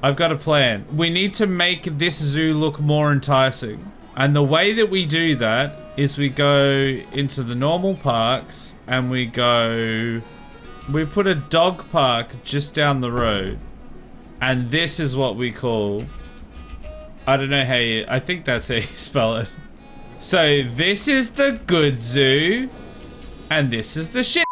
I've got a plan. We need to make this zoo look more enticing. And the way that we do that is we go into the normal parks and we put a dog park just down the road. And this is what we call, I don't know how you, I think that's how you spell it. So this is the good zoo and this is the shit.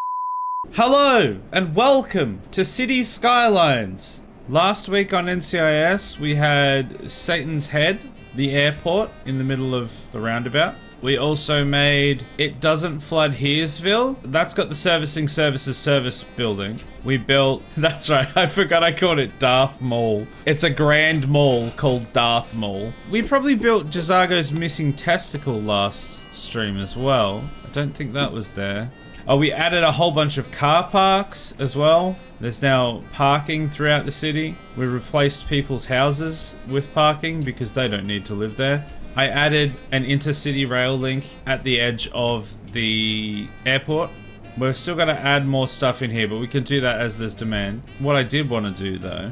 Hello and welcome to City Skylines. Last week on NCIS we had Satan's Head, the airport in the middle of the roundabout. We also made It Doesn't Flood Heresville. That's got the Servicing Services Service building. We built, that's right, I forgot I called it Darth Mall. It's a grand mall called Darth Mall. We probably built Jazago's Missing Testicle last stream as well. I don't think that was there. Oh, we added a whole bunch of car parks as well. There's now parking throughout the city. We replaced people's houses with parking because they don't need to live there. I added an intercity rail link at the edge of the airport. We've still got to add more stuff in here, but we can do that as there's demand. What I did want to do though...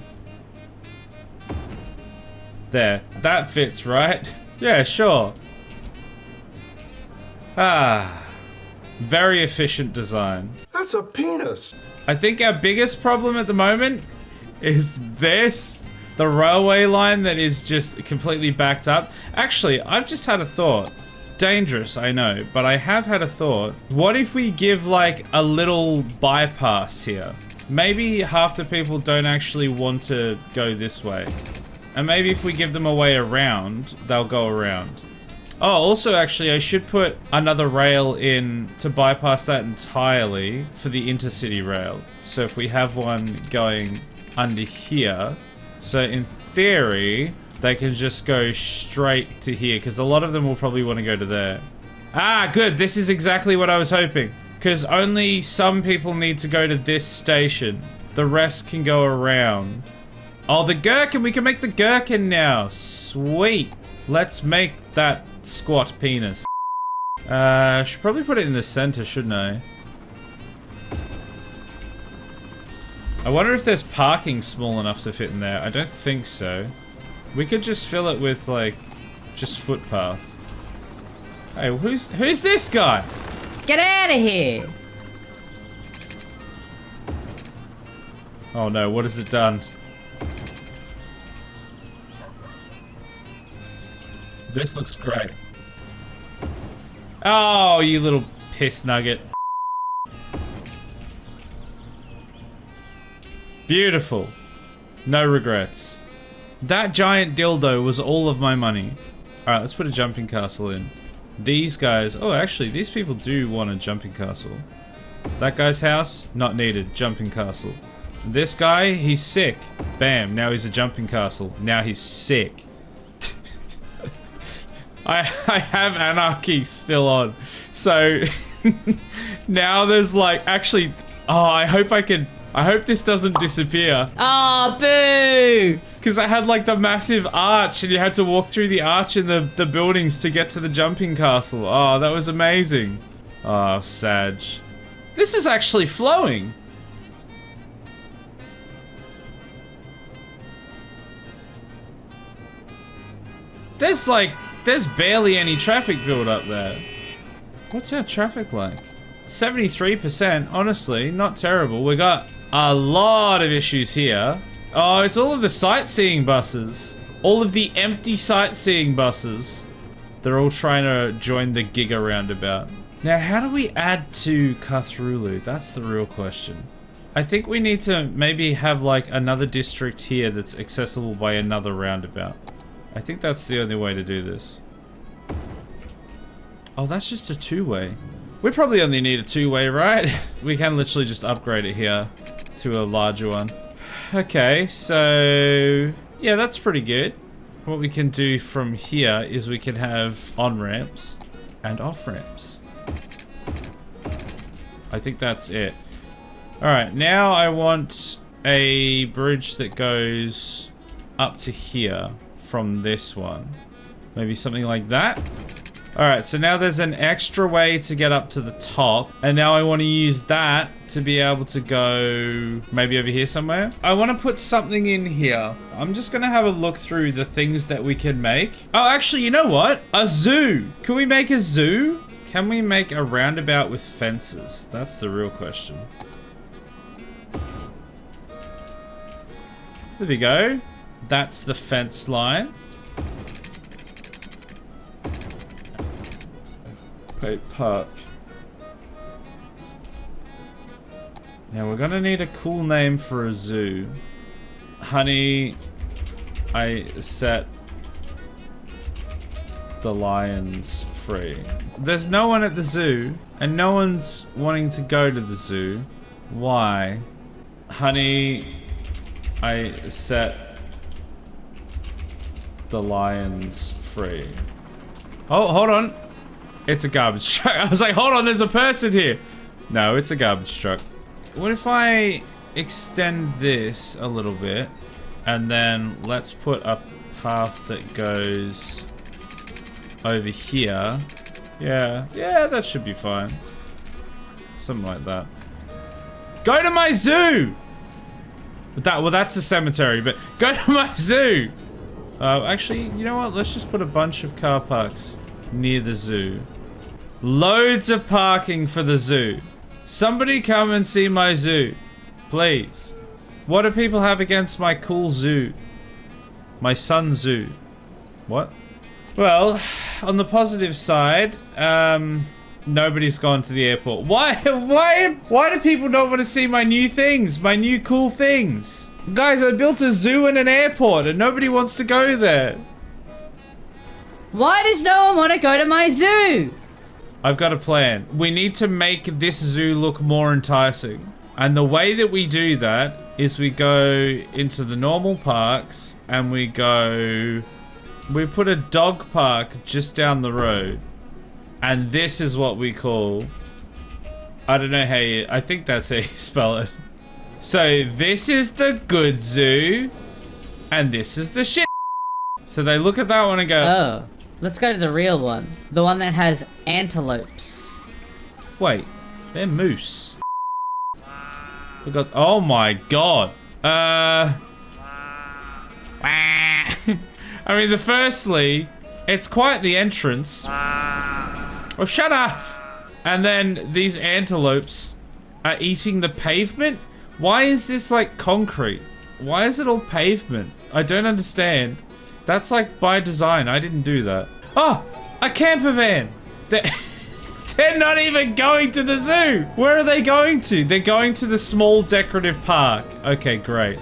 There. That fits, right? Yeah, sure. Ah... Very efficient design. That's a penis. I think our biggest problem at the moment is this. The railway line that is just completely backed up. Actually, I've just had a thought. Dangerous, I know, but I have had a thought. What if we give like a little bypass here? Maybe half the people don't actually want to go this way. And maybe if we give them a way around, they'll go around. Oh, also, actually, I should put another rail in to bypass that entirely for the intercity rail. So if we have one going under here, so in theory, they can just go straight to here, because a lot of them will probably want to go to there. Ah, good. This is exactly what I was hoping, because only some people need to go to this station. The rest can go around. Oh, the gherkin. We can make the gherkin now. Sweet. Let's make that squat penis. Should probably put it in the center, shouldn't I? I wonder if there's parking small enough to fit in there. I don't think so. We could just fill it with, like, just footpath. Hey, who's this guy? Get out of here! Oh no, what has it done? This looks great. Oh, you little piss nugget. Beautiful. No regrets. That giant dildo was all of my money. Alright, let's put a jumping castle in. These guys... Oh, actually, these people do want a jumping castle. That guy's house? Not needed. Jumping castle. This guy? He's sick. Bam. Now he's a jumping castle. Now he's sick. I have anarchy still on. So now there's like actually I hope this doesn't disappear. Oh, boo! Because I had like the massive arch and you had to walk through the arch in the buildings to get to the jumping castle. Oh, that was amazing. Oh, Sag. This is actually flowing. There's barely any traffic build up there. What's our traffic like? 73%, honestly, not terrible. We got a lot of issues here. Oh, it's all of the sightseeing buses. All of the empty sightseeing buses. They're all trying to join the Giga roundabout. Now, how do we add to Cthulhu? That's the real question. I think we need to maybe have like another district here that's accessible by another roundabout. I think that's the only way to do this. Oh, that's just a two-way. We probably only need a two-way, right? We can literally just upgrade it here to a larger one. Okay, so... yeah, that's pretty good. What we can do from here is we can have on-ramps and off-ramps. I think that's it. Alright, now I want a bridge that goes up to here from this one. Maybe something like that. All right, so now there's an extra way to get up to the top, and now I want to use that to be able to go maybe over here somewhere. I want to put something in here. I'm just going to have a look through the things that we can make. Oh, actually, you know what? A zoo. Can we make a zoo? Can we make a roundabout with fences? That's the real question. There we go. That's the fence line. Park. Now we're gonna need a cool name for a zoo. Honey, I set the lions free. There's no one at the zoo, and no one's wanting to go to the zoo. Why? Honey, I set the lions free. Oh, hold on. It's a garbage truck. I was like, hold on, there's a person here. No, it's a garbage truck. What if I extend this a little bit, and then let's put a path that goes over here. Yeah, that should be fine. Something like that. Go to my zoo! Well, that's a cemetery, but go to my zoo! Actually, you know what? Let's just put a bunch of car parks near the zoo. Loads of parking for the zoo. Somebody come and see my zoo, please. What do people have against my cool zoo? My sun zoo. What? Well, on the positive side, nobody's gone to the airport. Why do people not want to see my new things? My new cool things? Guys, I built a zoo and an airport and nobody wants to go there. Why does no one want to go to my zoo? I've got a plan. We need to make this zoo look more enticing. And the way that we do that is we go into the normal parks and we put a dog park just down the road. And this is what we call, I don't know how you, I think that's how you spell it. So this is the good zoo and this is the shit. So they look at that one and go, oh. Let's go to the real one. The one that has antelopes. Wait, they're moose. Forgot. Oh my god. I mean, firstly, it's quite the entrance. Oh, shut up! And then these antelopes are eating the pavement? Why is this like concrete? Why is it all pavement? I don't understand. That's like by design. I didn't do that. Oh, a camper van. They're not even going to the zoo. Where are they going to? They're going to the small decorative park. Okay, great.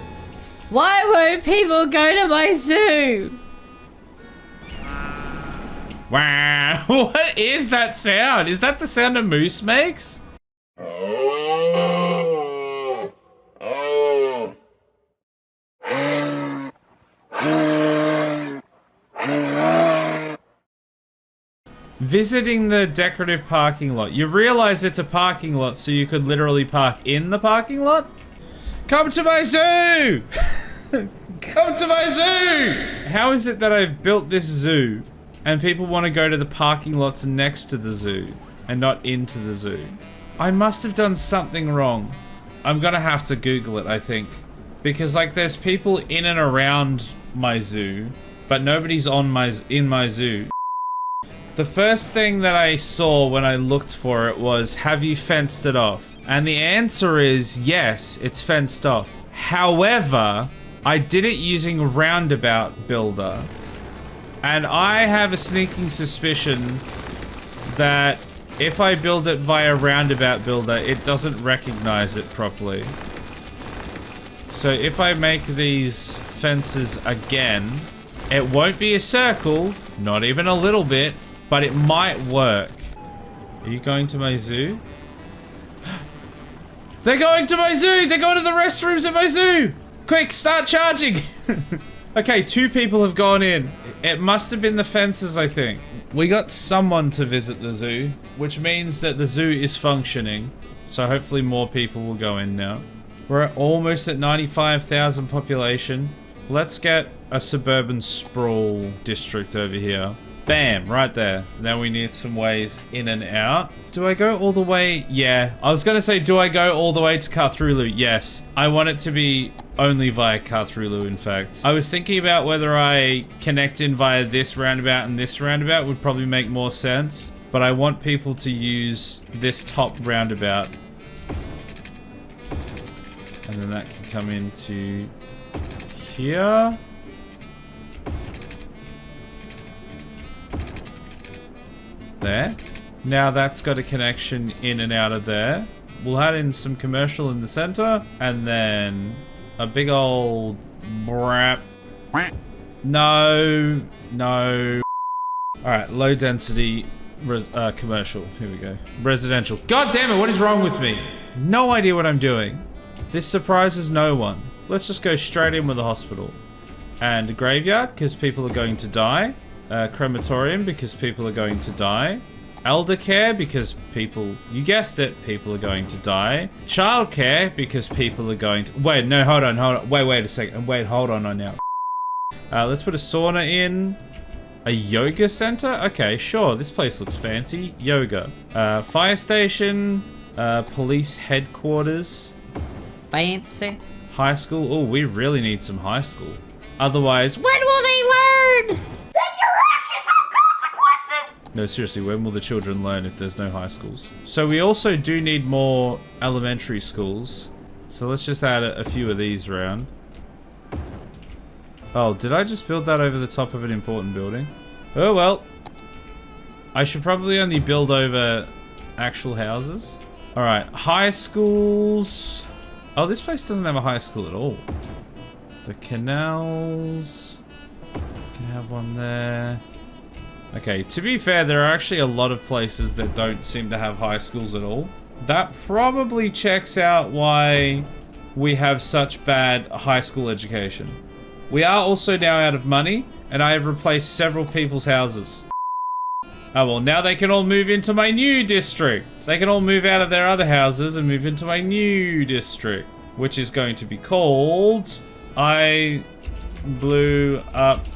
Why won't people go to my zoo? Wow, what is that sound? Is that the sound a moose makes? Visiting the decorative parking lot. You realize it's a parking lot, so you could literally park in the parking lot? Come to my zoo! Come to my zoo! How is it that I've built this zoo and people want to go to the parking lots next to the zoo and not into the zoo? I must have done something wrong. I'm gonna have to Google it, I think. Because like there's people in and around my zoo, but nobody's in my zoo. The first thing that I saw when I looked for it was, have you fenced it off? And the answer is yes, it's fenced off. However, I did it using Roundabout Builder. And I have a sneaking suspicion that if I build it via Roundabout Builder, it doesn't recognize it properly. So if I make these fences again, it won't be a circle, not even a little bit, but it might work. Are you going to my zoo? They're going to my zoo! They're going to the restrooms at my zoo! Quick, start charging! Okay, 2 people have gone in. It must have been the fences, I think. We got someone to visit the zoo, which means that the zoo is functioning. So hopefully more people will go in now. We're almost at 95,000 population. Let's get a suburban sprawl district over here. Bam, right there. Now we need some ways in and out. Do I go all the way? Yeah. I was gonna say, do I go all the way to Cthulhu? Yes. I want it to be only via Cthulhu, in fact. I was thinking about whether I connect in via this roundabout and this roundabout would probably make more sense. But I want people to use this top roundabout. And then that can come into here. There. Now that's got a connection in and out of there. We'll add in some commercial in the center, and then a big old brap. No. All right, low density commercial. Here we go. Residential. God damn it, what is wrong with me? No idea what I'm doing. This surprises no one. Let's just go straight in with a hospital. And a graveyard, because people are going to die. Crematorium, because people are going to die. Elder care, because people, you guessed it, people are going to die. Childcare, because people are going to... Wait, no, hold on. Wait a second. Wait, hold on now. Let's put a sauna in. A yoga center? Okay, sure. This place looks fancy. Yoga. Fire station. Police headquarters. Fancy. High school. Oh, we really need some high school. Otherwise... When will they learn? That your actions have consequences! No, seriously, when will the children learn if there's no high schools? So we also do need more elementary schools. So let's just add a few of these around. Oh, did I just build that over the top of an important building? Oh, well. I should probably only build over actual houses. All right, high schools. Oh, this place doesn't have a high school at all. The canals. Can have one there. Okay, to be fair, there are actually a lot of places that don't seem to have high schools at all. That probably checks out why we have such bad high school education. We are also now out of money, and I have replaced several people's houses. Oh well, now they can all move into my new district. They can all move out of their other houses and move into my new district, which is going to be called... I blew up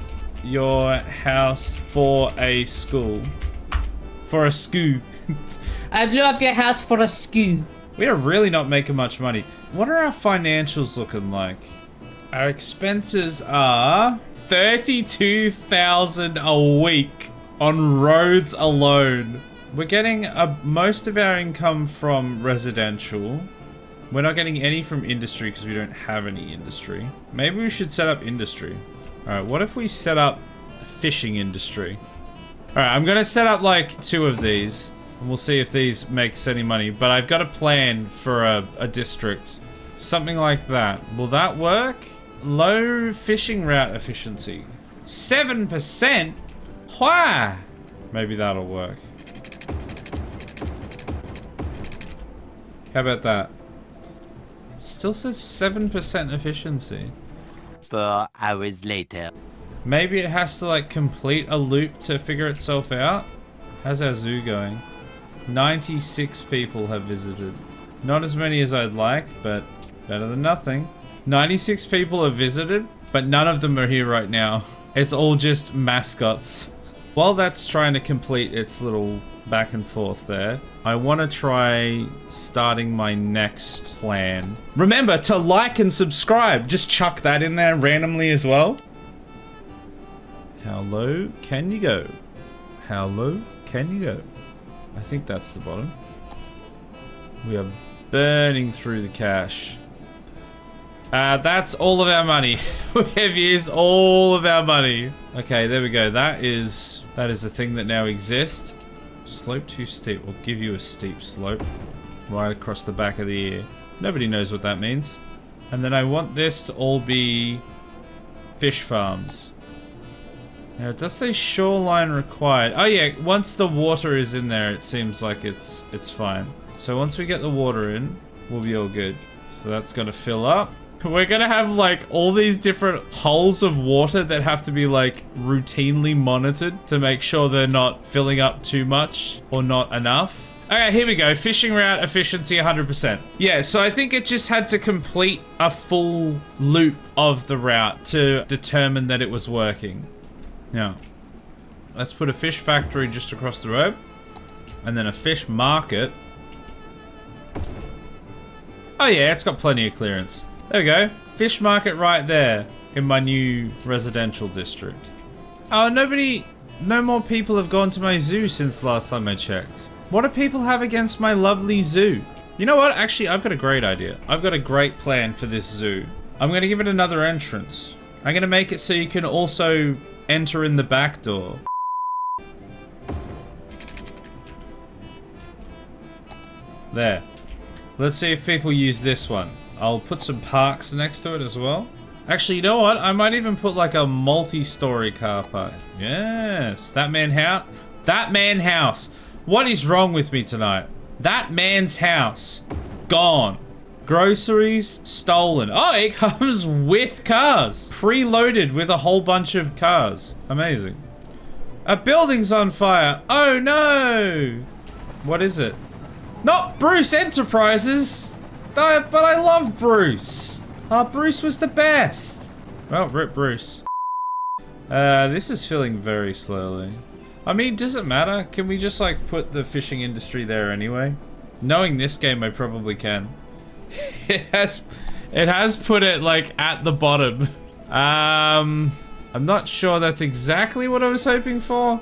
your house for a school. For a school. I blew up your house for a school. We are really not making much money. What are our financials looking like? Our expenses are 32,000 a week on roads alone. We're getting most of our income from residential. We're not getting any from industry because we don't have any industry. Maybe we should set up industry. Alright, what if we set up fishing industry? Alright, I'm gonna set up like 2 of these. And we'll see if these make us any money. But I've got a plan for a district. Something like that. Will that work? Low fishing route efficiency. 7%? Why? Maybe that'll work. How about that? Still says 7% efficiency. 4 hours later. Maybe it has to like complete a loop to figure itself out. How's our zoo going? 96 people have visited. Not as many as I'd like, but better than nothing. 96 people have visited, but none of them are here right now. It's all just mascots. While that's trying to complete its little back and forth there, I want to try starting my next plan. Remember to like and subscribe. Just chuck that in there randomly as well. How low can you go? How low can you go? I think that's the bottom. We are burning through the cash. That's all of our money. We have used all of our money. Okay, there we go. That is a thing that now exists. Slope too steep. We'll give you a steep slope right across the back of the ear. Nobody knows what that means. And then I want this to all be fish farms. Now it does say shoreline required. Oh yeah, once the water is in there, it seems like it's fine. So once we get the water in, we'll be all good. So that's gonna fill up. We're gonna have like all these different holes of water that have to be like routinely monitored to make sure they're not filling up too much or not enough. Okay, here we go. Fishing route efficiency 100%. Yeah, so I think it just had to complete a full loop of the route to determine that it was working. Now, Let's put a fish factory just across the road. And then a fish market. Oh yeah, it's got plenty of clearance. There we go. Fish market right there in my new residential district. Oh, no more people have gone to my zoo since the last time I checked. What do people have against my lovely zoo? You know what? Actually, I've got a great idea. I've got a great plan for this zoo. I'm going to give it another entrance. I'm going to make it so you can also enter in the back door. There. Let's see if people use this one. I'll put some parks next to it as well. Actually, you know what? I might even put like a multi-story car park. Yes, that man house. What is wrong with me tonight? That man's house. Gone. Groceries stolen. Oh, it comes with cars. Preloaded with a whole bunch of cars. Amazing. A building's on fire. Oh no. What is it? Not Bruce Enterprises. But I love Bruce. Oh, Bruce was the best. Well, rip Bruce. This is filling very slowly. I mean, does it matter? Can we just like put the fishing industry there anyway? Knowing this game, I probably can. It has put it like at the bottom. I'm not sure that's exactly what I was hoping for.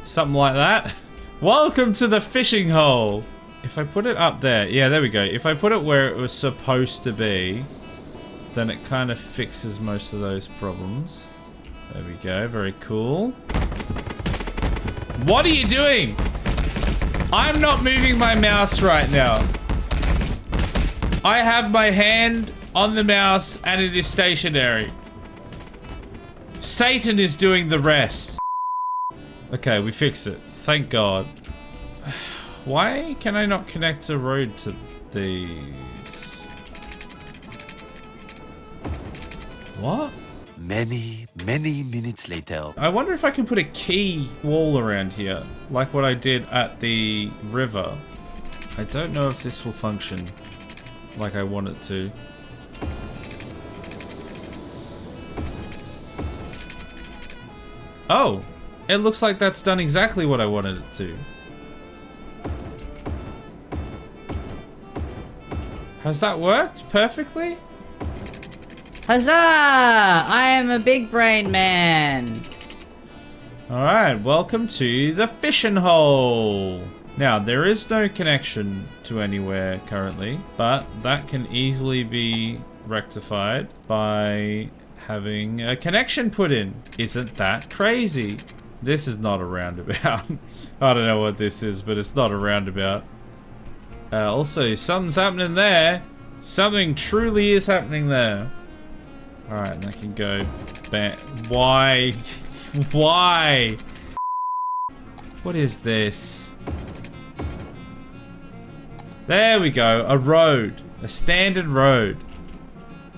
Something like that. Welcome to the fishing hole. If I put it up there, yeah, there we go. If I put it where it was supposed to be, then it kind of fixes most of those problems. There we go, very cool. What are you doing? I'm not moving my mouse right now. I have my hand on the mouse and it is stationary. Satan is doing the rest. Okay, we fixed it. Thank God. Why can I not connect a road to these? What? Many minutes later. I wonder if I can put a key wall around here, like what I did at the river. I don't know if this will function like I want it to. Oh, it looks like that's done exactly what I wanted it to. Has that worked perfectly? Huzzah! I am a big brain man. Alright, welcome to the fishing hole. Now, there is no connection to anywhere currently, but that can easily be rectified by having a connection put in. Isn't that crazy? This is not a roundabout. I don't know what this is, but it's not a roundabout. Also, something's happening there. Something truly is happening there. Alright, and I can go back. Why? Why? What is this? There we go. A road. A standard road.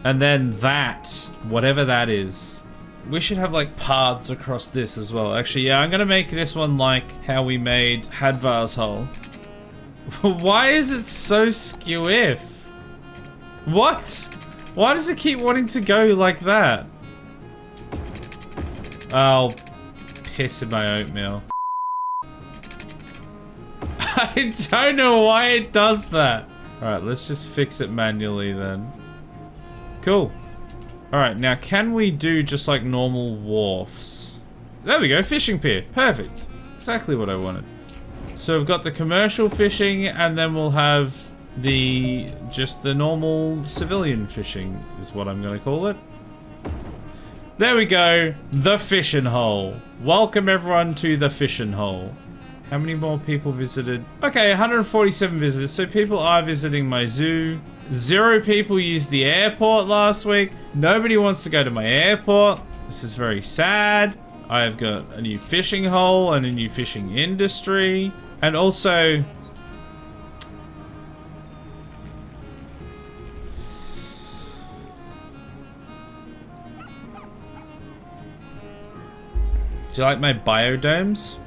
And then that. Whatever that is. We should have like paths across this as well. Actually, yeah, I'm gonna make this one like how we made Hadvar's Hole. Why is it so skew-if? What? Why does it keep wanting to go like that? I'll piss in my oatmeal. I don't know why it does that. Alright, let's just fix it manually then. Cool. Alright, now can we do just like normal wharfs? There we go, fishing pier. Perfect. Exactly what I wanted. So we've got the commercial fishing, and then we'll have just the normal civilian fishing is what I'm going to call it. There we go. The fishing hole. Welcome everyone to the fishing hole. How many more people visited? Okay, 147 visitors. So people are visiting my zoo. 0 people used the airport last week. Nobody wants to go to my airport. This is very sad. I've got a new fishing hole and a new fishing industry. And also... do you like my biodomes?